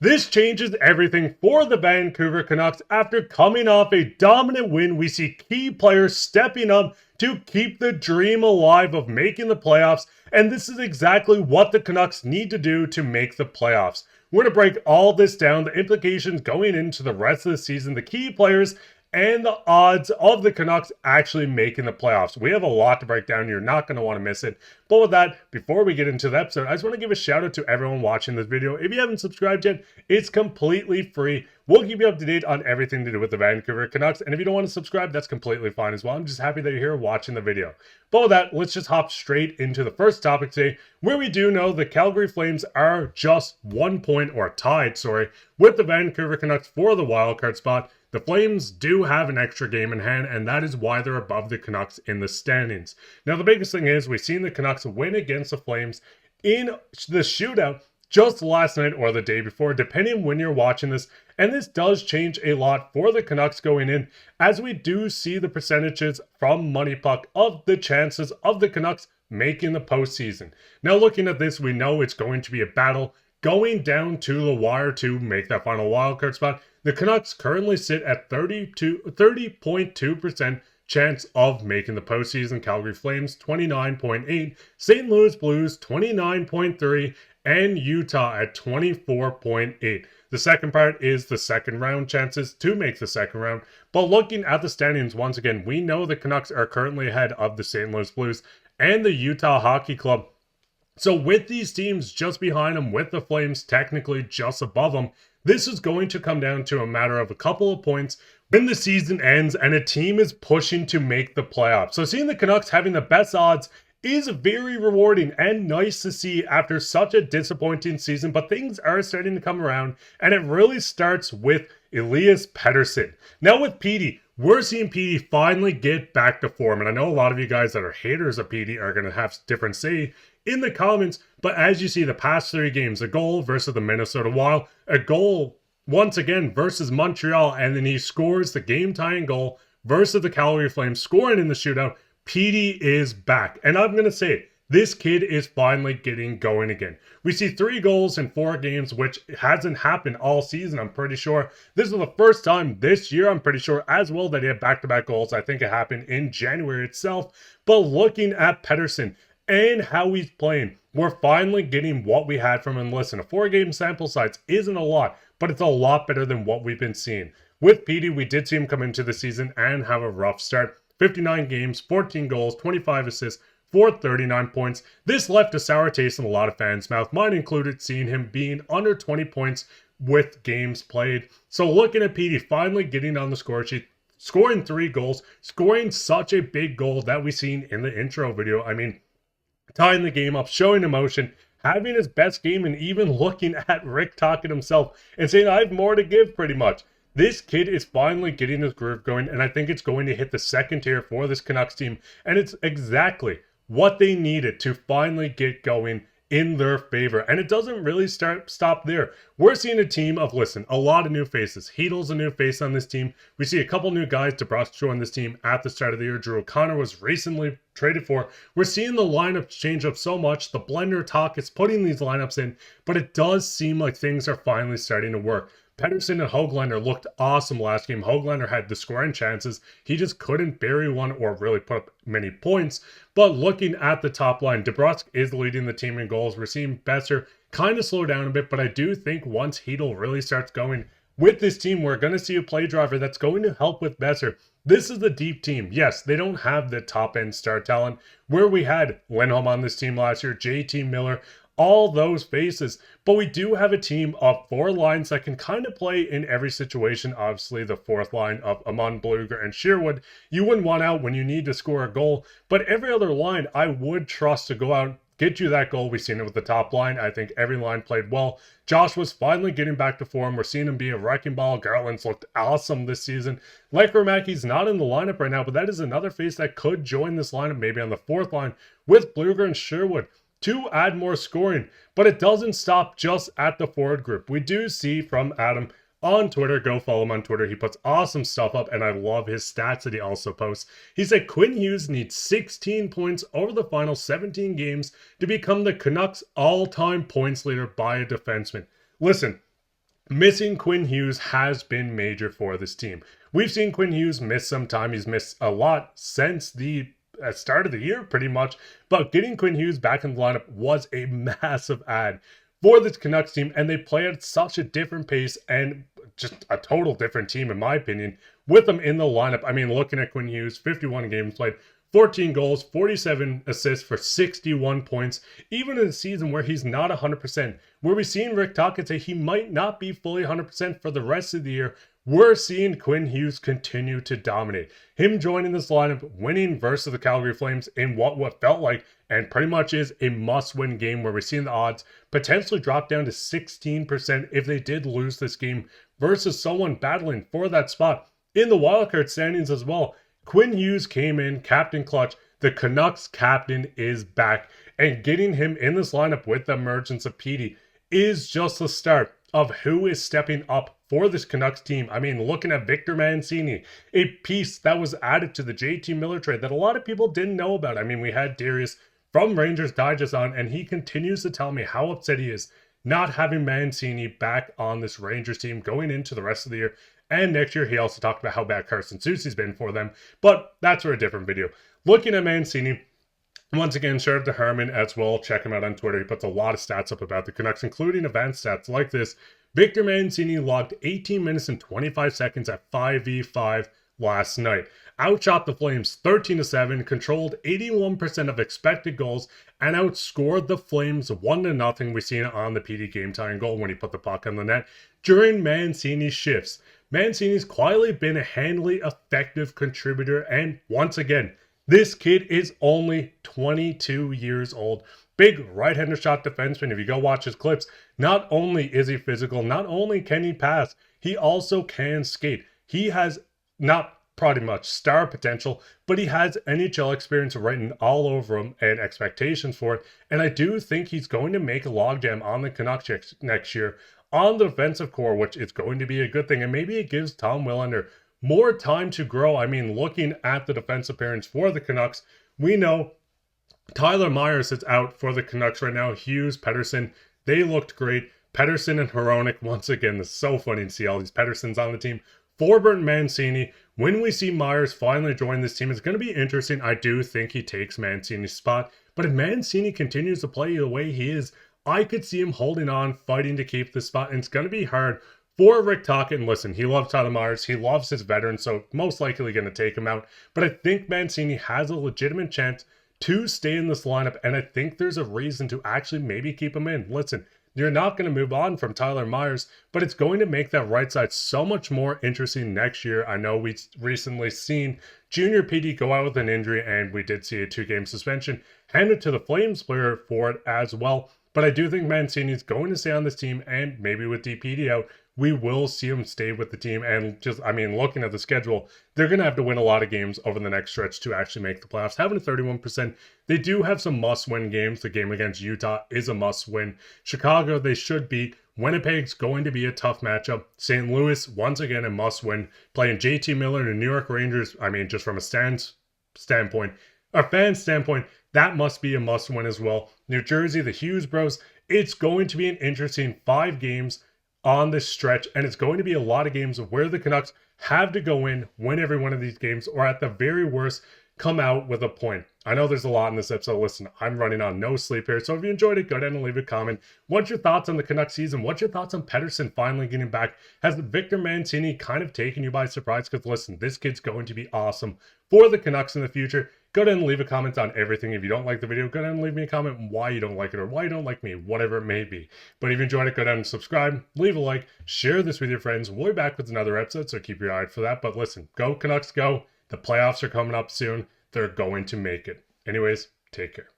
This changes everything for the Vancouver Canucks. After coming off a dominant win, we see key players stepping up to keep the dream alive of making the playoffs, and this is exactly what the Canucks need to do to make the playoffs. We're going to break all this down, the implications going into the rest of the season, the key players, and the odds of the Canucks actually making the playoffs. We have a lot to break down. You're not going to want to miss it. But with that, before we get into the episode, I just want to give a shout out to everyone watching this video. If you haven't subscribed yet, it's completely free. We'll keep you up to date on everything to do with the Vancouver Canucks. And if you don't want to subscribe, that's completely fine as well. I'm just happy that you're here watching the video. But with that, let's just hop straight into the first topic today, where we do know the Calgary Flames are just 1 point, or tied, with the Vancouver Canucks for the wildcard spot. The Flames do have an extra game in hand, and that is why they're above the Canucks in the standings. Now, the biggest thing is we've seen the Canucks win against the Flames in the shootout just last night or the day before, depending when you're watching this. And this does change a lot for the Canucks going in, as we do see the percentages from Money Puck of the chances of the Canucks making the postseason. Now, looking at this, we know it's going to be a battle going down to the wire to make that final wildcard spot. The Canucks currently sit at 30.2% chance of making the postseason. Calgary Flames 29.8%, St. Louis Blues 29.3%, and Utah at 24.8%. The second part is the second round chances to make the second round. But looking at the standings once again, we know the Canucks are currently ahead of the St. Louis Blues and the Utah Hockey Club. So with these teams just behind them, with the Flames technically just above them, this is going to come down to a matter of a couple of points when the season ends and a team is pushing to make the playoffs. So seeing the Canucks having the best odds is very rewarding and nice to see after such a disappointing season, but things are starting to come around, and it really starts with Elias Pettersson. Now with Petey, we're seeing Petey finally get back to form, and I know a lot of you guys that are haters of Petey are going to have different say in the comments, but as you see the past 3 games, a goal versus the Minnesota Wild, a goal once again versus Montreal, and then he scores the game-tying goal versus the Calgary Flames, scoring in the shootout. Petey is back, and I'm going to say it, this kid is finally getting going again. We see 3 goals in 4 games, which hasn't happened all season, I'm pretty sure. This is the first time this year, I'm pretty sure, as well, that he had back-to-back goals. I think it happened in January itself. But looking at Pettersson and how he's playing, we're finally getting what we had from him. Listen, a 4-game sample size isn't a lot, but it's a lot better than what we've been seeing. With Petey, we did see him come into the season and have a rough start. 59 games, 14 goals, 25 assists, for 39 points. This left a sour taste in a lot of fans' mouth, mine included, seeing him being under 20 points with games played. So looking at Petey finally getting on the score sheet, scoring 3 goals, scoring such a big goal that we seen in the intro video. I mean, tying the game up, showing emotion, having his best game, and even looking at Rick Tocchet himself and saying, I have more to give, pretty much. This kid is finally getting his groove going, and I think it's going to hit the second tier for this Canucks team, and it's exactly what they needed to finally get going in their favor. And it doesn't really stop there. We're seeing a team of, listen, a lot of new faces. Heedle's a new face on this team. We see a couple new guys. DeBrusk joined this team at the start of the year. Drew O'Connor was recently traded for. We're seeing the lineup change up so much. The blender talk is putting these lineups in, but it does seem like things are finally starting to work. Pettersson and Höglander looked awesome last game. Höglander had the scoring chances. He just couldn't bury one or really put up many points. But looking at the top line, DeBrusk is leading the team in goals. We're seeing Boeser kind of slow down a bit, but I do think once Heedle really starts going with this team, we're going to see a play driver that's going to help with Boeser. This is a deep team. Yes, they don't have the top-end star talent where we had Lindholm on this team last year, J.T. Miller, all those faces, but we do have a team of 4 lines that can kind of play in every situation. Obviously, the 4th line of Amon, Bluger, and Sherwood, you wouldn't want out when you need to score a goal, but every other line I would trust to go out, get you that goal. We've seen it with the top line. I think every line played well. Josh was finally getting back to form. We're seeing him be a wrecking ball. Garland's looked awesome this season. Lekkermaki's not in the lineup right now, but that is another face that could join this lineup, maybe on the 4th line with Bluger and Sherwood, to add more scoring. But it doesn't stop just at the forward group. We do see from Adam on Twitter, go follow him on Twitter, he puts awesome stuff up, and I love his stats that he also posts. He said Quinn Hughes needs 16 points over the final 17 games to become the Canucks all-time points leader by a defenseman. Listen, missing Quinn Hughes has been major for this team. We've seen Quinn Hughes miss some time. He's missed a lot since the start of the year, pretty much. But getting Quinn Hughes back in the lineup was a massive add for this Canucks team, and they play at such a different pace and just a total different team, in my opinion, with them in the lineup. I mean, looking at Quinn Hughes, 51 games played, 14 goals, 47 assists for 61 points, even in a season where he's not 100%. Where we've seen Rick Tocchet say he might not be fully 100% for the rest of the year, we're seeing Quinn Hughes continue to dominate. Him joining this lineup, winning versus the Calgary Flames in what felt like and pretty much is a must-win game where we're seeing the odds potentially drop down to 16% if they did lose this game versus someone battling for that spot in the wildcard standings as well. Quinn Hughes came in, captain clutch. The Canucks captain is back, and getting him in this lineup with the emergence of Petey is just the start of who is stepping up for this Canucks team. I mean, looking at Victor Mancini, a piece that was added to the J.T Miller trade that a lot of people didn't know about. I mean, we had Darius from Rangers Digest on, and he continues to tell me how upset he is not having Mancini back on this Rangers team going into the rest of the year. And next year, he also talked about how bad Carson Soucy's been for them. But that's for a different video. Looking at Mancini, once again, shout out to Herman as well. Check him out on Twitter. He puts a lot of stats up about the Canucks, including advanced stats like this. Victor Mancini logged 18 minutes and 25 seconds at 5v5 last night. Outshot the Flames 13-7, controlled 81% of expected goals, and outscored the Flames 1-0. We've seen it on the PD game-tying goal when he put the puck on the net during Mancini's shifts. Mancini's quietly been a handily effective contributor, and once again, this kid is only 22 years old. Big right-hander shot defenseman. If you go watch his clips, not only is he physical, not only can he pass, he also can skate. He has not pretty much star potential, but he has NHL experience written all over him and expectations for it. And I do think he's going to make a logjam on the Canucks next year on the defensive core, which is going to be a good thing. And maybe it gives Tom Willander more time to grow. I mean, looking at the defensive pairings for the Canucks, we know Tyler Myers is out for the Canucks right now. Hughes, Pettersson, they looked great. Pettersson and Hronek, once again, it's so funny to see all these Petterssons on the team. Forbert and Mancini. When we see Myers finally join this team, it's going to be interesting. I do think he takes Mancini's spot. But if Mancini continues to play the way he is, I could see him holding on, fighting to keep this spot. And it's going to be hard for Rick Tocchet. And listen, he loves Tyler Myers. He loves his veteran, so most likely going to take him out. But I think Mancini has a legitimate chance to stay in this lineup. And I think there's a reason to actually maybe keep him in. Listen, you're not going to move on from Tyler Myers, but it's going to make that right side so much more interesting next year. I know we recently seen Junior PD go out with an injury, and we did see a 2-game suspension handed to the Flames player for it as well. But I do think Mancini's going to stay on this team, and maybe with DPD out, we will see him stay with the team. And just, I mean, looking at the schedule, they're going to have to win a lot of games over the next stretch to actually make the playoffs. Having a 31%, they do have some must-win games. The game against Utah is a must-win. Chicago, they should beat. Winnipeg's going to be a tough matchup. St. Louis, once again, a must-win. Playing J.T. Miller and the New York Rangers, I mean, just from a fan standpoint, that must be a must-win as well. New Jersey, the Hughes Bros, it's going to be an interesting 5 games on this stretch, and it's going to be a lot of games where the Canucks have to go in, win every one of these games, or at the very worst, come out with a point. I know there's a lot in this episode. Listen, I'm running on no sleep here, so if you enjoyed it, go down and leave a comment. What's your thoughts on the Canucks season? What's your thoughts on Pettersson finally getting back? Has Victor Mancini kind of taken you by surprise? Because listen, this kid's going to be awesome for the Canucks in the future. Go down and leave a comment on everything. If you don't like the video, go down and leave me a comment on why you don't like it or why you don't like me, whatever it may be. But if you enjoyed it, go down and subscribe, leave a like, share this with your friends. We'll be back with another episode, so keep your eye out for that. But listen, go Canucks, go. The playoffs are coming up soon. They're going to make it. Anyways, take care.